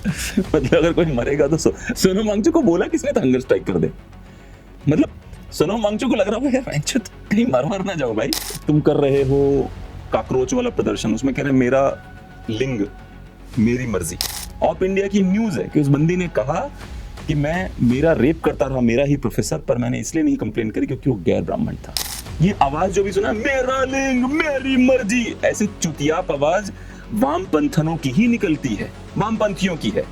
मतलब अगर कोई मरेगा तो सोनम वांगचुक को बोला किसने था हंगर स्ट्राइक कर दे? मतलब सोनम वांगचुक को लग रहा है यार कहीं मर ना जाओ भाई। तुम कर रहे हो काकरोच वाला प्रदर्शन, उसमें कह रहे मेरा लिंग मेरी मर्जी। ऑफ इंडिया की न्यूज है कि उस बंदी ने कहा कि मेरा रेप करता रहा मेरा ही प्रोफेसर, पर मैंने इसलिए नहीं कंप्लेन करी क्योंकि वो गैर ब्राह्मण था। ये आवाज जो भी सुना, मेरा लिंग मेरी मर्जी, ऐसे चुतियाप आवाज वामपंथनों की ही निकलती है, वामपंथियों की है।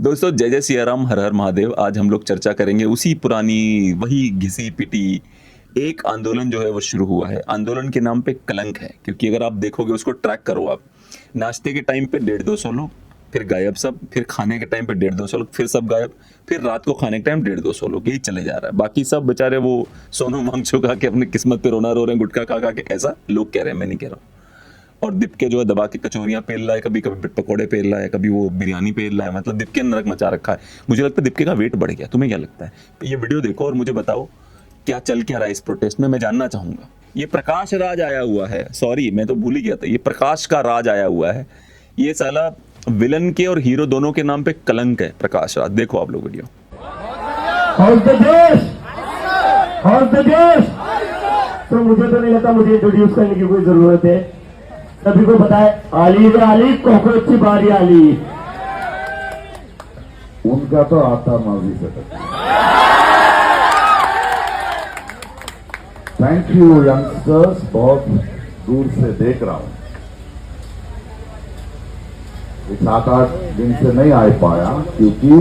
दोस्तों जय जय सिया राम, हर हर महादेव। आज हम लोग चर्चा करेंगे उसी पुरानी वही घिसी पिटी एक आंदोलन जो है वो शुरू हुआ है। आंदोलन के नाम पे कलंक है, क्योंकि अगर आप देखोगे उसको ट्रैक करो, आप नाश्ते के टाइम पे 150-200 लोग, फिर गायब सब, फिर खाने के टाइम पे 150-200 लोग, फिर सब गायब, फिर रात को खाने के टाइम 150-200 लोग, यही चले जा रहा है। बाकी सब बेचारे वो सोनम वांगचुक के अपनी किस्मत पे रोना रो रहे हैं, गुटखा खा खा के, ऐसा लोग कह रहे हैं, मैं नहीं कह रहा हूँ। और दिपके जो है दबा के कचौरियां पेल रहा है, कभी कभी पकोड़े पेल रहा है, कभी वो बिरयानी पेल रहा है। मतलब दिपके ने नरक मचा रखा है। मुझे लगता है दिपके का वेट बढ़ गया। तुम्हें क्या लगता है? ये वीडियो देखो और मुझे बताओ क्या चल क्या रहा है इस प्रोटेस्ट में, मैं जानना चाहूंगा। ये प्रकाश राज आया हुआ है, सॉरी मैं तो भूल ही गया था, ये प्रकाश का राज आया हुआ है। ये साला विलन के और हीरो दोनों के नाम पे कलंक है, प्रकाश राज। देखो आप लोग वीडियो। तो मुझे तो नहीं लगता मुझे इंट्रोड्यूस करने की कोई जरूरत है। सभी को पता है आली रे आली, कॉकरोच की बारी आली। उनका तो आता माजी से। थैंक यू यंगस्टर्स, बहुत दूर से देख रहा हूं। 7-8 दिन से नहीं आ पाया क्योंकि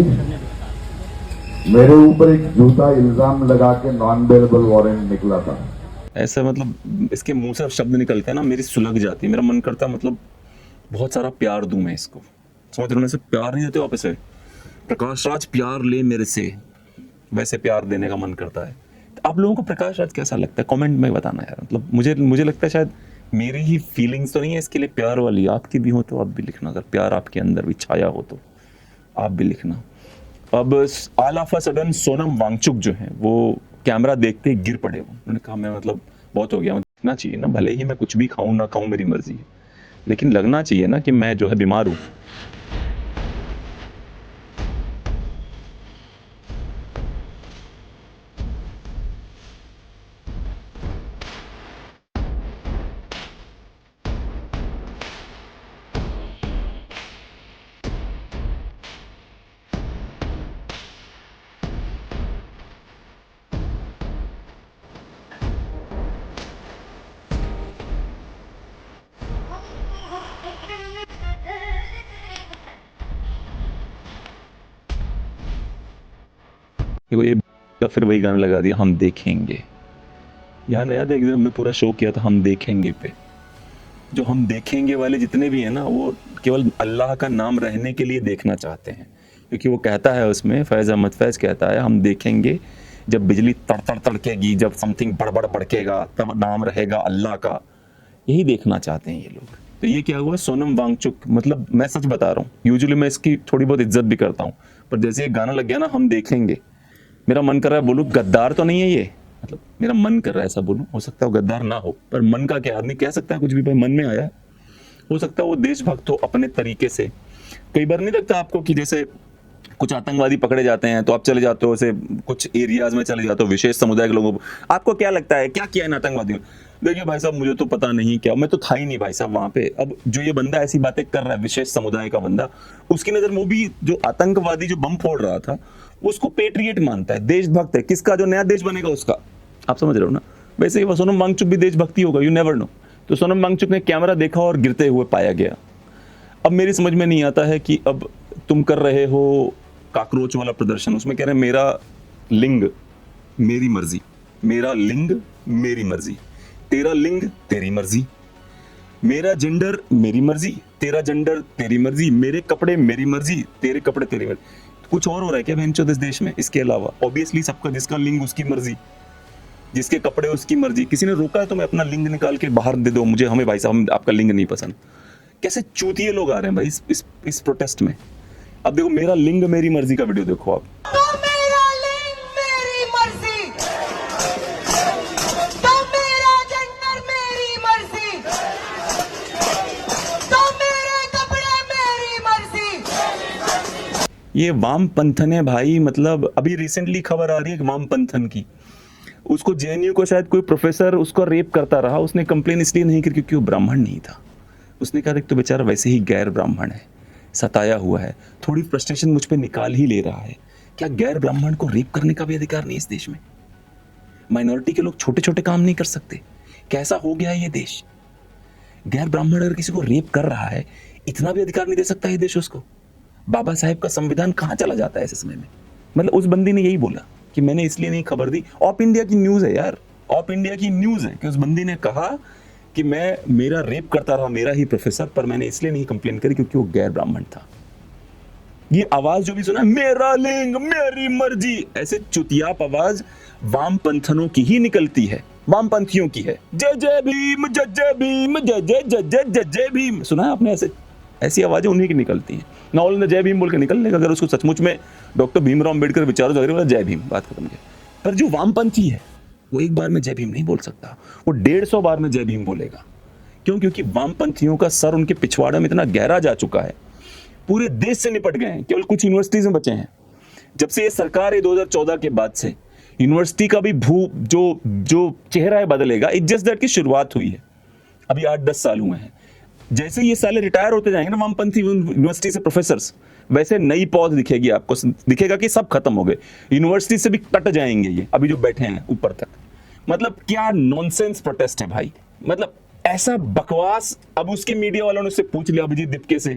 मेरे ऊपर एक झूठा इल्जाम लगा के नॉन बेलेबल वारंट निकला था। ऐसा मतलब इसके मुंह से शब्द निकलते हैं ना, मेरी सुलग जाती है। मेरा मन करता है मतलब बहुत सारा प्यार दूं मैं इसको। समझ रहे हो? से प्यार नहीं देते हो आप इसे, प्रकाश राज प्यार ले मेरे से, वैसे प्यार देने का मन करता है। तो आप लोगों को प्रकाश राज कैसा लगता है कमेंट में बताना यार। मतलब मुझे लगता है शायद मेरी ही फीलिंग्स तो नहीं है इसके लिए प्यार वाली, आपकी भी हो तो आप भी लिखना। अगर प्यार आपके अंदर भी छाया हो तो आप भी लिखना। अब all of a sudden Sonam Wangchuk जो है वो कैमरा देखते ही गिर पड़े। उन्होंने कहा मैं मतलब बहुत हो गया, दिखना चाहिए ना, भले ही मैं कुछ भी खाऊं ना खाऊं मेरी मर्जी है, लेकिन लगना चाहिए ना कि मैं जो है बीमार हूं। देखो ये फिर वही गाना लगा दिया, हम देखेंगे। यार याद है एक दिन हमने पूरा शो किया था हम देखेंगे पे। जो हम देखेंगे वाले जितने भी हैं ना, वो केवल अल्लाह का नाम रहने के लिए देखना चाहते हैं। क्योंकि वो कहता है उसमें, फैज़ अहमद फैज़ कहता है हम देखेंगे जब बिजली तड़तड़ तड़केगी, जब समथिंग बड़बड़ भड़केगा, तब नाम रहेगा अल्लाह का। यही देखना चाहते हैं ये लोग। तो ये क्या हुआ, सोनम वांगचुक, मतलब मैं सच बता रहा हूँ, यूजुअली मैं इसकी थोड़ी बहुत इज्जत भी करता हूँ, पर जैसे ये गाना लग गया ना हम देखेंगे, मेरा मन कर रहा है बोलूँ गद्दार तो नहीं है ये। मतलब मेरा मन कर रहा है ऐसा बोलूं, हो सकता है वो गद्दार ना हो, पर मन का क्या, आदमी कह सकता है कुछ भी, भाई मन में आया। हो सकता है वो देशभक्त हो अपने तरीके से। कई बार नहीं लगता आपको कि जैसे कुछ आतंकवादी पकड़े जाते हैं तो आप चले जाते हो, ऐसे कुछ एरियाज में चले जाते हो विशेष समुदाय के लोगों को, आपको क्या लगता है क्या किया इन आतंकवादियों? देखिए भाई साहब मुझे तो पता नहीं क्या, मैं तो था ही नहीं भाई साहब वहां पे। अब जो ये बंदा ऐसी बातें कर रहा है, विशेष समुदाय का बंदा, उसकी नजर में वो भी जो आतंकवादी जो बम फोड़ रहा था उसको पेट्रियट मानता है, देशभक्त है। किसका जो नया देश बनेगा उसका, आप समझ रहे हो ना? वैसे ही सोनम वांगचुक भी देशभक्ति होगा, यू नेवर नो। तो सोनम वांगचुक ने कैमरा देखा और गिरते हुए पाया गया। अब मेरी समझ में नहीं आता है कि अब तुम कर रहे हो काकरोच वाला प्रदर्शन, उसमें कह रहे हैं मेरा लिंग मेरी मर्जी, मेरा लिंग मेरी मर्जी, तेरा लिंग तेरी मर्जी, मेरा जेंडर मेरी मर्जी, तेरा जेंडर तेरी मर्जी, मेरे कपड़े मेरी मर्जी, तेरे कपड़े तेरी मर्जी। कुछ और हो रहा है क्या बहनचोद इस देश में इसके अलावा? ऑब्वियसली सबका, जिसका लिंग उसकी मर्जी, जिसके कपड़े उसकी मर्जी। किसी ने रोका है तो मैं अपना लिंग निकाल के बाहर दे दो मुझे, हमें भाई साहब आपका लिंग नहीं पसंद। कैसे चूतिए लोग आ रहे हैं भाई इस प्रोटेस्ट में। अब देखो मेरा लिंग मेरी मर्जी का वीडियो देखो आप। तो मेरा लिंग मेरी मर्जी, ये वामपंथन है भाई, मतलब अभी रिसेंटली खबर आ रही है वामपंथन की, उसको जेएनयू को शायद कोई प्रोफेसर उसको रेप करता रहा, उसने कंप्लेन इसलिए नहीं की क्योंकि वो ब्राह्मण नहीं था। उसने कहा देख तो बेचारा वैसे ही गैर ब्राह्मण है, सताया हुआ है, थोड़ी फ्रस्ट्रेशन मुझ पे निकाल ही ले रहा है। क्या गैर ब्राह्मण को रेप करने का भी अधिकार नहीं इस देश में? माइनॉरिटी के लोग छोटे छोटे काम नहीं कर सकते? कैसा हो गया है ये देश? गैर ब्राह्मण अगर किसी को रेप कर रहा है, इतना भी अधिकार नहीं दे सकता ये देश उसको? बाबा साहेब का संविधान कहाँ चला जाता है ऐसे समय में? मतलब उस बंदी ने यही बोला कि मैंने इसलिए नहीं खबर दी। ऑप इंडिया की न्यूज है यार, ऑप इंडिया की न्यूज है कि उस बंदी ने कहा कि मेरा रेप करता रहा मेरा ही प्रोफेसर, पर मैंने इसलिए नहीं कंप्लेन करी क्योंकि वो गैर ब्राह्मण था। ये आवाज जो भी सुना, मेरा लिंग मेरी मर्जी, ऐसे चुतियाप आवाज वामपंथनों की ही निकलती है, वामपंथियों की है। जय जय भीम, जय जय भीम, जय जय जय जय जय जय भीम, सुना है आपने? ऐसी आवाजें उन्हीं की निकलती हैं। ना उन्होंने जय भीम बोल के निकलने का, अगर उसको सचमुच में डॉक्टर भीमराव अम्बेडकर विचारों जारी वाला जय भीम, बात खत्म है। पर जो वामपंथी है वो एक बार में जय भीम नहीं बोल सकता, वो 150 बार में जय भीम बोलेगा। क्यों? क्योंकि वामपंथियों का सर उनके पिछवाड़े में इतना गहरा जा चुका है, पूरे देश से निपट गए हैं, केवल कुछ यूनिवर्सिटीज में बचे हैं। जब से ये सरकार है 2014 के बाद से, यूनिवर्सिटी का भी जो चेहरा है बदलेगा। इट्स जस्ट दैट की शुरुआत हुई है, अभी 8-10 साल हुए हैं। जैसे ये साले रिटायर होते जाएंगे ना वामपंथी यूनिवर्सिटी से प्रोफेसर्स, वैसे नई पौध दिखेगी आपको, दिखेगा कि सब खत्म हो गए, यूनिवर्सिटी से भी कट जाएंगे ये अभी जो बैठे हैं ऊपर तक। मतलब क्या नॉनसेंस प्रोटेस्ट है भाई, मतलब ऐसा बकवास। अब उसके मीडिया वालों ने उससे पूछ लिया अभिजीत दीपके से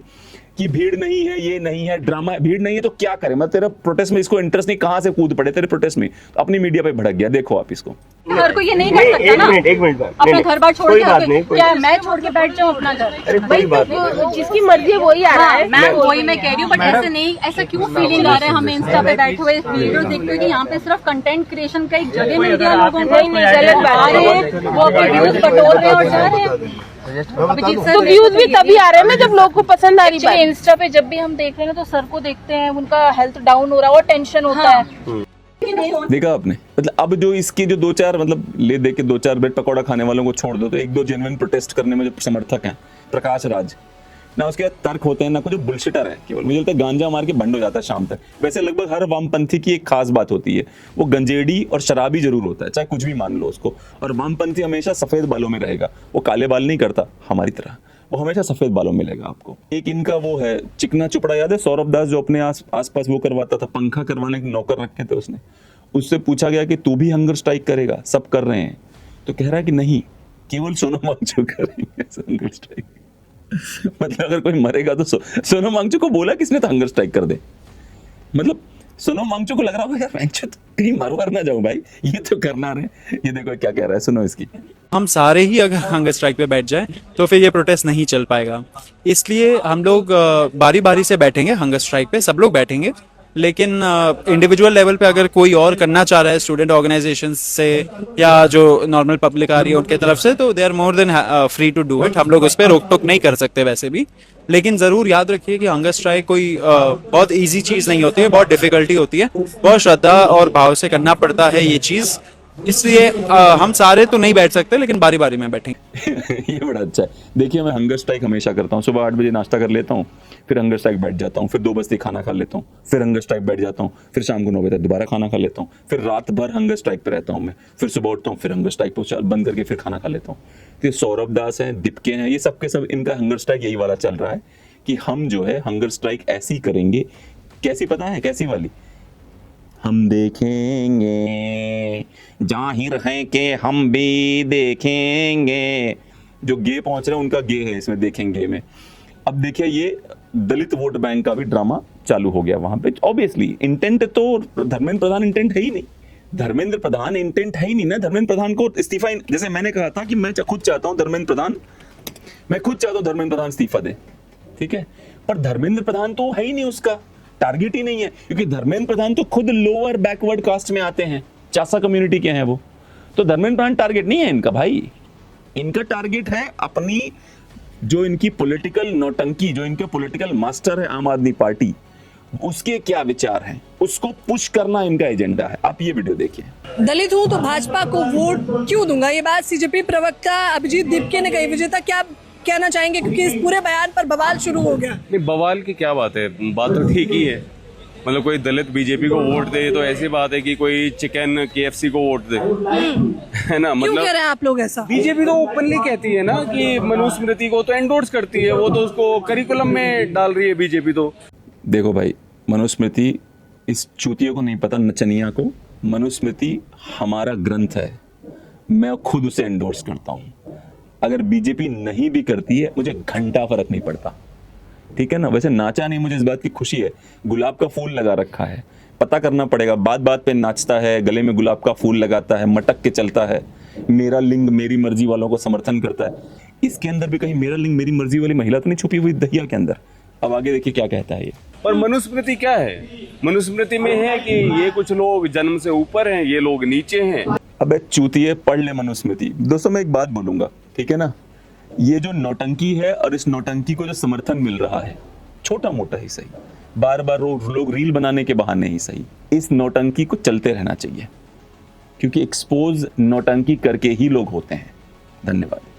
कि भीड़ नहीं है, ये नहीं है, ड्रामा, भीड़ नहीं है तो क्या करें? मतलब तेरा प्रोटेस्ट में इसको इंटरेस्ट नहीं, कहां से कूद पड़े तेरे प्रोटेस्ट में, तो अपनी मीडिया पे भड़क गया। देखो आप इसको। घर को ये नहीं कर सकता ना, एक मिनट अपना घर बार छोड़ के क्या मैं छोड़ के बैठ जाऊँ अपना घर? भाई जिसकी मर्जी वही आ रहा है, मैं वही मैं कह रही हूँ। बट ऐसे नहीं, ऐसा क्यों फीलिंग आ रहा है हमें इंस्टा पे बैठे हुए वीडियोस देखते हुए कि यहाँ पे सिर्फ कंटेंट क्रिएशन का एक जगह मिल गया लोगों को, गलत आ रहे हैं, वो अपने व्यूज बटोर रहे हैं और जा रहे हैं। तो व्यूज भी तभी आ रहे हैं ना जब लोग को पसंद आ रही है। इंस्टा पे जब भी हम देख रहे हैं ना तो सर को देखते हैं, उनका हेल्थ डाउन हो रहा है और टेंशन होता है। देखा आपने? मतलब अब जो इसके जो 2-4 मतलब ले दे के 2-4 ब्रेड पकौड़ा खाने वालों को छोड़ दो, तो 1-2 जेन्युइन प्रोटेस्ट करने में जो समर्थक हैं, प्रकाश राज ना, उसके तर्क होते हैं ना, कुछ बुलशिटर है केवल। मुझे लगता है गांजा मार के बंद हो जाता है शाम तक। वैसे लगभग हर वामपंथी की एक खास बात होती है, वो गंजेड़ी और शराबी जरूर होता है, चाहे कुछ भी मान लो उसको। और वामपंथी हमेशा सफेद बालों में रहेगा, वो काले बाल नहीं करता हमारी तरह, वो हमेशा सफेद बालों में मिलेगा आपको। एक इनका वो है चिकना चुपड़ा, याद है सौरभ दास जो अपने आसपास वो करवाता था, पंखा करवाने के नौकर रखे थे उसने। उससे पूछा गया कि तू भी हंगर स्ट्राइक करेगा, सब कर रहे हैं, तो कह रहा है कि नहीं, केवल सोनम वांगचुक करेंगे हंगर स्ट्राइक। मतलब अगर कोई मरेगा तो सोनम वांगचुक को बोला किसने तो हंगर स्ट्राइक कर दे। मतलब सोनम वांगचुक को लग रहा होगा यार वांगचुक कहीं मर ना जाऊं भाई, ये तो करना रहे। ये देखो क्या कह रहा है, सुनो इसकी। हम सारे ही अगर हंगर स्ट्राइक पे बैठ जाए तो फिर ये प्रोटेस्ट नहीं चल पाएगा। इसलिए हम लोग बारी बारी से बैठेंगे हंगर स्ट्राइक पे, सब लोग बैठेंगे। लेकिन इंडिविजुअल लेवल पे अगर कोई और करना चाह रहा है स्टूडेंट ऑर्गेनाइजेशन से या जो नॉर्मल पब्लिक आ रही है उनके तरफ से, तो they are more than free to do it. हम लोग उस पर रोक टोक नहीं कर सकते वैसे भी। लेकिन जरूर याद रखिए कि हंगर स्ट्राइक कोई बहुत इजी चीज नहीं होती है, बहुत डिफिकल्टी होती है, बहुत श्रद्धा और भाव से करना पड़ता है ये चीज। इसलिए हम सारे तो नहीं बैठ सकते, लेकिन बारी बारी में बैठेंगे। ये बड़ा अच्छा है। देखिए मैं हंगर स्ट्राइक हमेशा करता हूँ, सुबह 8 बजे नाश्ता कर लेता हूँ, फिर हंगर स्ट्राइक बैठ जाता हूँ, फिर 2 बजे खाना खा लेता हूँ, फिर हंगर स्ट्राइक बैठ जाता हूँ, फिर शाम को 9 बजे तक दोबारा खाना खा लेता हूँ, फिर रात भर हंगर स्ट्राइक पे रहता हूँ मैं, फिर सुबह उठता हूँ, फिर हंगर स्ट्राइक पे बंद करके फिर खाना खा लेता हूँ। तो सौरभ दास हैं, दीपके हैं, ये सबके सब इनका हंगर स्ट्राइक यही वाला चल रहा है कि हम जो है हंगर स्ट्राइक ऐसी करेंगे। कैसी पता है कैसी वाली? हम देखेंगे जाहिर है कि हम भी देखेंगे। जो गे पहुंच रहे हैं उनका गे है इसमें देखेंगे में। अब देखिए ये दलित वोट बैंक का भी ड्रामा चालू हो गया वहां पे। ऑब्वियसली इंटेंट तो धर्मेंद्र प्रधान इंटेंट है ही नहीं, धर्मेंद्र प्रधान इंटेंट है ही नहीं ना। धर्मेंद्र प्रधान को इस्तीफा, जैसे मैंने कहा था कि मैं खुद चाहता हूं धर्मेंद्र प्रधान इस्तीफा दे, ठीक है, पर धर्मेंद्र प्रधान तो है ही नहीं, उसका टारगेट ही नहीं है, क्योंकि धर्मेंद्र प्रधान तो खुद लोअर बैकवर्ड कास्ट में आते हैं, चासा कम्युनिटी के हैं वो। तो धर्मेंद्र प्रधान टारगेट नहीं है इनका भाई, इनका टारगेट है अपनी जो इनकी पॉलिटिकल नौटंकी, जो इनके पॉलिटिकल मास्टर है आम आदमी पार्टी, उसके क्या विचार हैं उसको पुश करना इनका एजेंडा है। आप ये वीडियो देखिए। दलित हूं तो भाजपा को वोट क्यों दूंगा, ये बात सीजेपी प्रवक्ता अभिजीत दीपके ने कही। विजेता क्या कहना चाहेंगे, क्योंकि इस पूरे बयान पर बवाल शुरू हो गया? नहीं, बवाल की क्या बात है, बात तो ठीक ही है। मतलब कोई दलित बीजेपी को वोट दे तो ऐसी बात है कि कोई चिकन KFC को वोट दे, है ना? क्यों मतलब कह रहे हैं आप लोग ऐसा? बीजेपी तो ओपनली कहती है ना कि मनुस्मृति को तो एंडोर्स करती है, वो तो उसको करिकुलम में डाल रही है बीजेपी तो। देखो भाई, मनुस्मृति इस चूतियों को नहीं पता, नचनिया को, मनुस्मृति हमारा ग्रंथ है, मैं खुद उसे एंडोर्स करता हूं। अगर बीजेपी नहीं भी करती है मुझे घंटा फर्क नहीं पड़ता, ठीक है ना? वैसे नाचा नहीं, मुझे इस बात की खुशी है। गुलाब का फूल लगा रखा है, पता करना पड़ेगा, बात बात पे नाचता है, गले में गुलाब का फूल लगाता है, मटक के चलता है, मेरा लिंग मेरी मर्जी वालों को समर्थन करता है। इसके अंदर भी कहीं मेरा लिंग मेरी मर्जी वाली महिला तो नहीं छुपी हुई दहिया के अंदर? अब आगे देखिए क्या कहता है ये। पर मनुस्मृति क्या है? मनुस्मृति में है कि ये कुछ लोग जन्म से ऊपर हैं, ये लोग नीचे हैं। अबे चूतिए, पढ़ ले मनुस्मृति। दोस्तों मैं एक बात बोलूंगा, ठीक है ना? ये जो नौटंकी है और इस नौटंकी को जो समर्थन मिल रहा है, छोटा मोटा ही सही, बार बार लोग रील बनाने के बहाने ही सही, इस नौटंकी को चलते रहना चाहिए, क्योंकि एक्सपोज नौटंकी करके ही लोग होते हैं। धन्यवाद।